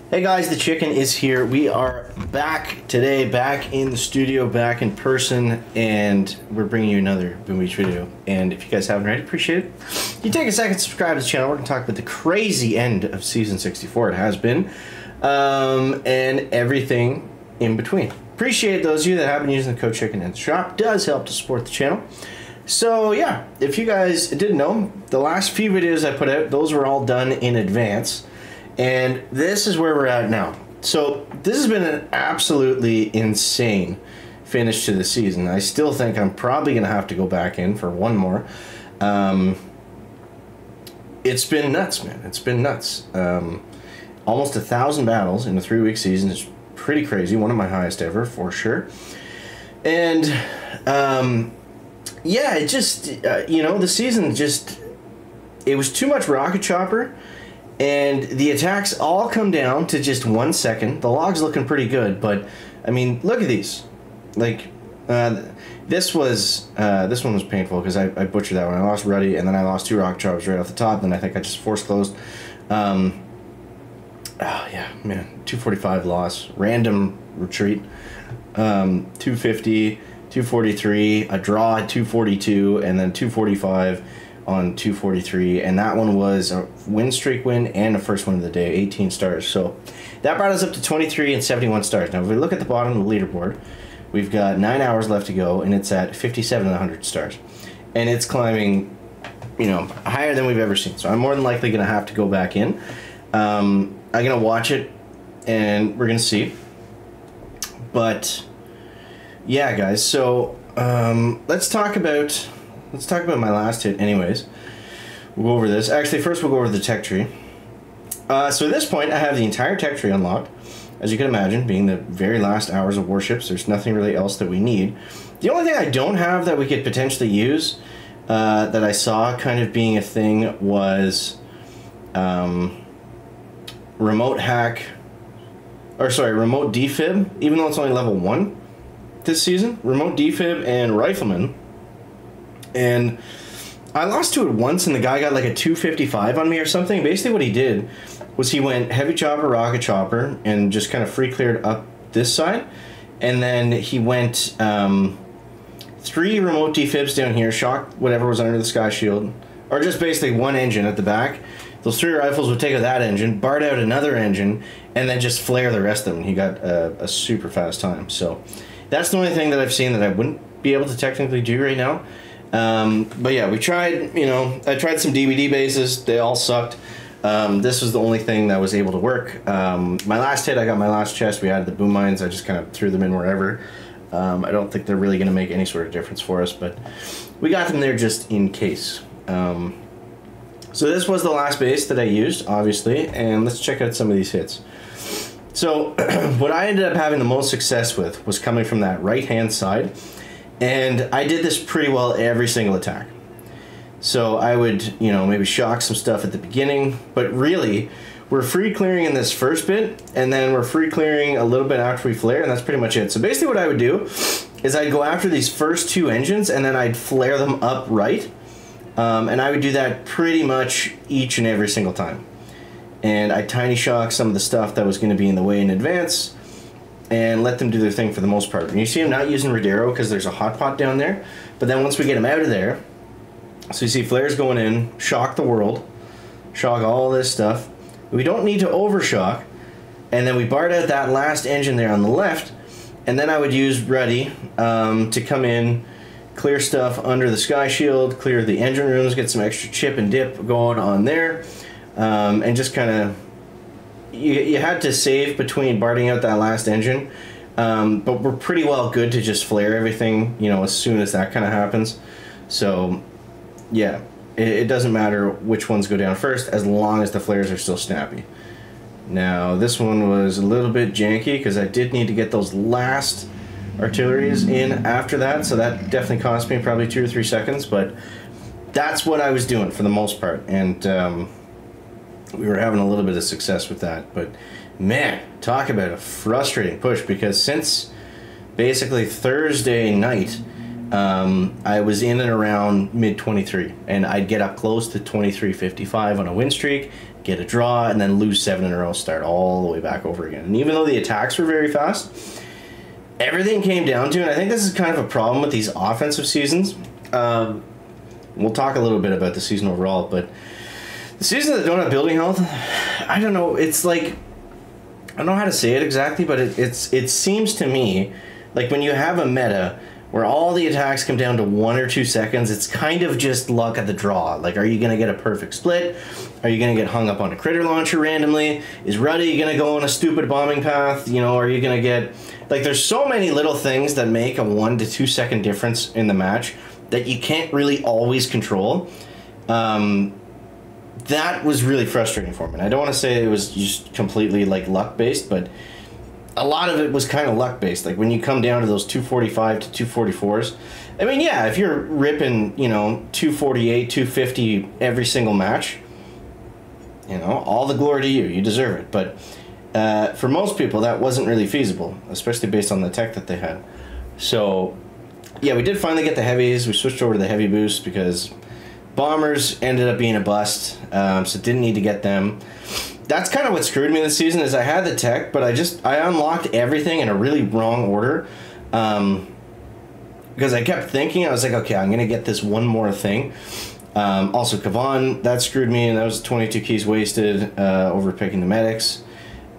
Hey guys, the chicken is here. We are back today, back in the studio, back in person, and we're bringing you another Boom Beach video. And if you guys haven't already, appreciate it. You take a second to subscribe to the channel. We're going to talk about the crazy end of season 64. It has been, and everything in between. Appreciate those of you that have been using the code chicken in the shop. It does help to support the channel. So yeah, if you guys didn't know, the last few videos I put out, those were all done in advance. And this is where we're at now. So this has been an absolutely insane finish to the season. I still think I'm probably going to have to go back in for one more. It's been nuts, man. It's been nuts. Almost 1,000 battles in a 3-week season is pretty crazy. One of my highest ever, for sure. And yeah, it just, you know, the season just, it was too much rocket chopper. And the attacks all come down to just 1 second. The log's looking pretty good, but I mean, look at these. Like, this one was painful because I butchered that one. I lost Ruddy, and then I lost 2 rock choppers right off the top. Then I think I just force closed. Oh yeah, man, 245 loss, random retreat, 250, 243, a draw at 242, and then 245. On 243, and that one was a win streak win and a first win of the day, 18 stars. So that brought us up to 23 and 71 stars. Now if we look at the bottom of the leaderboard, we've got 9 hours left to go, and it's at 57 and 100 stars, and it's climbing, you know, higher than we've ever seen. So I'm more than likely gonna have to go back in. I'm gonna watch it and we're gonna see. But yeah, guys, so let's talk about my last hit anyways. We'll go over this. Actually, first we'll go over the tech tree. So at this point, I have the entire tech tree unlocked. As you can imagine, being the very last hours of warships, there's nothing really else that we need. The only thing I don't have that we could potentially use, that I saw kind of being a thing, was remote hack, or sorry, remote defib, even though it's only level 1 this season. Remote defib and rifleman. And I lost to it once, and the guy got like a 255 on me or something. Basically what he did was he went heavy chopper, rocket chopper, and just kind of free cleared up this side. And then he went 3 remote defibs down here, shocked whatever was under the sky shield, or just basically 1 engine at the back. Those 3 rifles would take out that engine, barred out another engine, and then just flare the rest of them. He got a super fast time. So that's the only thing that I've seen that I wouldn't be able to technically do right now. But yeah, we tried, you know, I tried some DVD bases, they all sucked. This was the only thing that was able to work. My last hit, I got my last chest, we added the boom mines, I just kind of threw them in wherever. I don't think they're really going to make any sort of difference for us, but we got them there just in case. So this was the last base that I used, obviously, and let's check out some of these hits. So what I ended up having the most success with was coming from that right-hand side. And I did this pretty well every single attack. So I would, you know, maybe shock some stuff at the beginning, but really, we're free clearing in this first bit, and then we're free clearing a little bit after we flare, and that's pretty much it. So basically what I would do is I'd go after these first 2 engines, and then I'd flare them up right. And I would do that pretty much each and every single time. And I'd tiny shock some of the stuff that was going to be in the way in advance, and let them do their thing for the most part. And you see I'm not using Rodero because there's a hot pot down there, but then once we get them out of there, so you see flares going in, shock the world, shock all this stuff. We don't need to overshock, and then we barred out that last engine there on the left, and then I would use Ready to come in, clear stuff under the sky shield, clear the engine rooms, get some extra chip and dip going on there, and just kind of, you had to save between barring out that last engine, but we're pretty well good to just flare everything, you know, as soon as that kind of happens. So yeah, it doesn't matter which ones go down first as long as the flares are still snappy. Now this one was a little bit janky because I did need to get those last artilleries in after that, so that definitely cost me probably 2 or 3 seconds, but that's what I was doing for the most part, and we were having a little bit of success with that. But man, talk about a frustrating push, because since basically Thursday night, I was in and around mid 23, and I'd get up close to 23.55 on a win streak, get a draw, and then lose 7 in a row, start all the way back over again. And even though the attacks were very fast, everything came down to, and I think this is kind of a problem with these offensive seasons. We'll talk a little bit about the season overall, but the seasons that don't have building health, I don't know, it's like, I don't know how to say it exactly, but it seems to me like when you have a meta where all the attacks come down to 1 or 2 seconds, it's kind of just luck at the draw. Like, are you going to get a perfect split? Are you going to get hung up on a critter launcher randomly? Is Ruddy going to go on a stupid bombing path? You know, are you going to get... Like, there's so many little things that make a 1 to 2 second difference in the match that you can't really always control. That was really frustrating for me. And I don't want to say it was just completely, like, luck-based, but a lot of it was kind of luck-based. Like, when you come down to those 245 to 244s, I mean, yeah, if you're ripping, you know, 248, 250 every single match, you know, all the glory to you. You deserve it. But for most people, that wasn't really feasible, especially based on the tech that they had. So, yeah, we did finally get the heavies. We switched over to the heavy boost because bombers ended up being a bust, so didn't need to get them. That's kind of what screwed me this season, is I had the tech, but I unlocked everything in a really wrong order. Because I kept thinking, I was like, okay, I'm going to get this one more thing. Also, Kavan, that screwed me, and that was 22 keys wasted over picking the medics.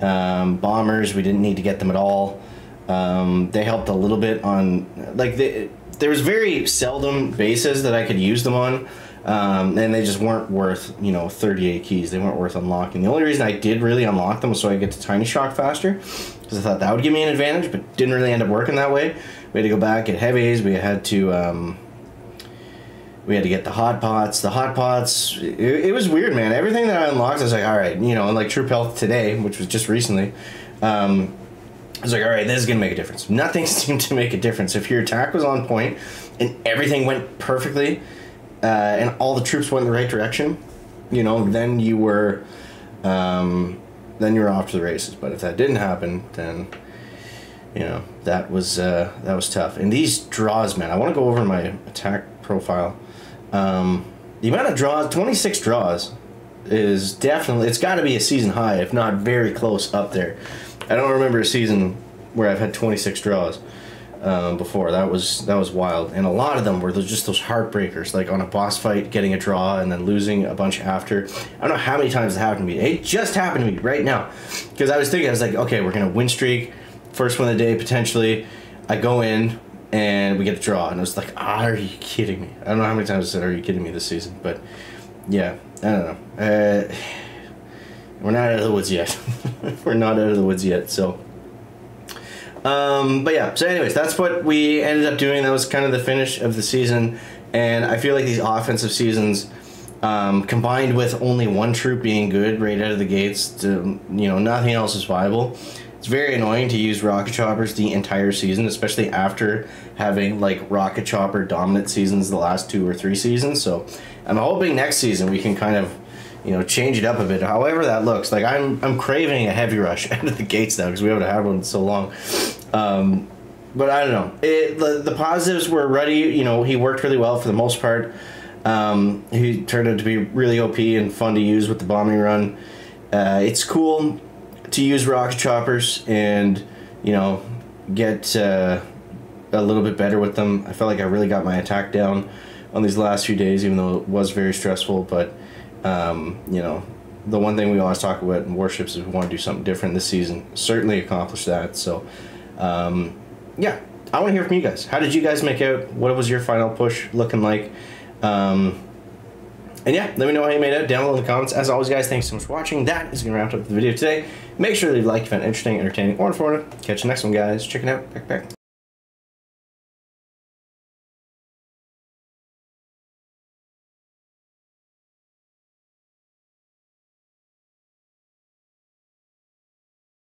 Bombers, we didn't need to get them at all. They helped a little bit on, like, there was very seldom bases that I could use them on. And they just weren't worth, you know, 38 keys. They weren't worth unlocking. The only reason I did really unlock them was so I get to Tiny Shock faster, because I thought that would give me an advantage, but didn't really end up working that way. We had to go back, get heavies. We had to get the hot pots. The hot pots, it was weird, man. Everything that I unlocked, I was like, all right, you know, like Troop Health today, which was just recently, I was like, all right, this is going to make a difference. Nothing seemed to make a difference. If your attack was on point and everything went perfectly, and all the troops went in the right direction, you know, then you were off to the races. But if that didn't happen, then, you know, that was tough. And these draws, man, I want to go over my attack profile. The amount of draws, 26 draws, is definitely, it's got to be a season high, if not very close up there. I don't remember a season where I've had 26 draws before. That was wild, and a lot of them were just those heartbreakers, like on a boss fight, getting a draw and then losing a bunch after. I don't know how many times it happened to me. It just happened to me right now, because I was like, okay, we're gonna win streak, first one of the day potentially. I go in and we get a draw, and I was like, are you kidding me? I don't know how many times I said, are you kidding me, this season, but yeah, I don't know. We're not out of the woods yet. We're not out of the woods yet, so. But yeah, so anyways, that's what we ended up doing. That was kind of the finish of the season, and I feel like these offensive seasons, combined with only one troop being good right out of the gates, to, you know, nothing else is viable. It's very annoying to use rocket choppers the entire season, especially after having like rocket chopper dominant seasons the last 2 or 3 seasons. So I'm hoping next season we can kind of, you know, change it up a bit. However that looks, like I'm craving a heavy rush out of the gates now, because we haven't had one in so long. But I don't know. The positives were Ruddy. You know, he worked really well for the most part. He turned out to be really OP and fun to use with the bombing run. It's cool to use rocket choppers and, you know, get a little bit better with them. I felt like I really got my attack down on these last few days, even though it was very stressful. But you know, the one thing we always talk about in Warships is we want to do something different this season. Certainly accomplished that. So yeah, I want to hear from you guys. How did you guys make out? What was your final push looking like? And yeah, let me know how you made out down below in the comments. As always, guys, thanks so much for watching. That is going to wrap up the video today. Make sure to leave a like if you found it interesting, entertaining, or informative. Catch you next one, guys. Check it out. Back.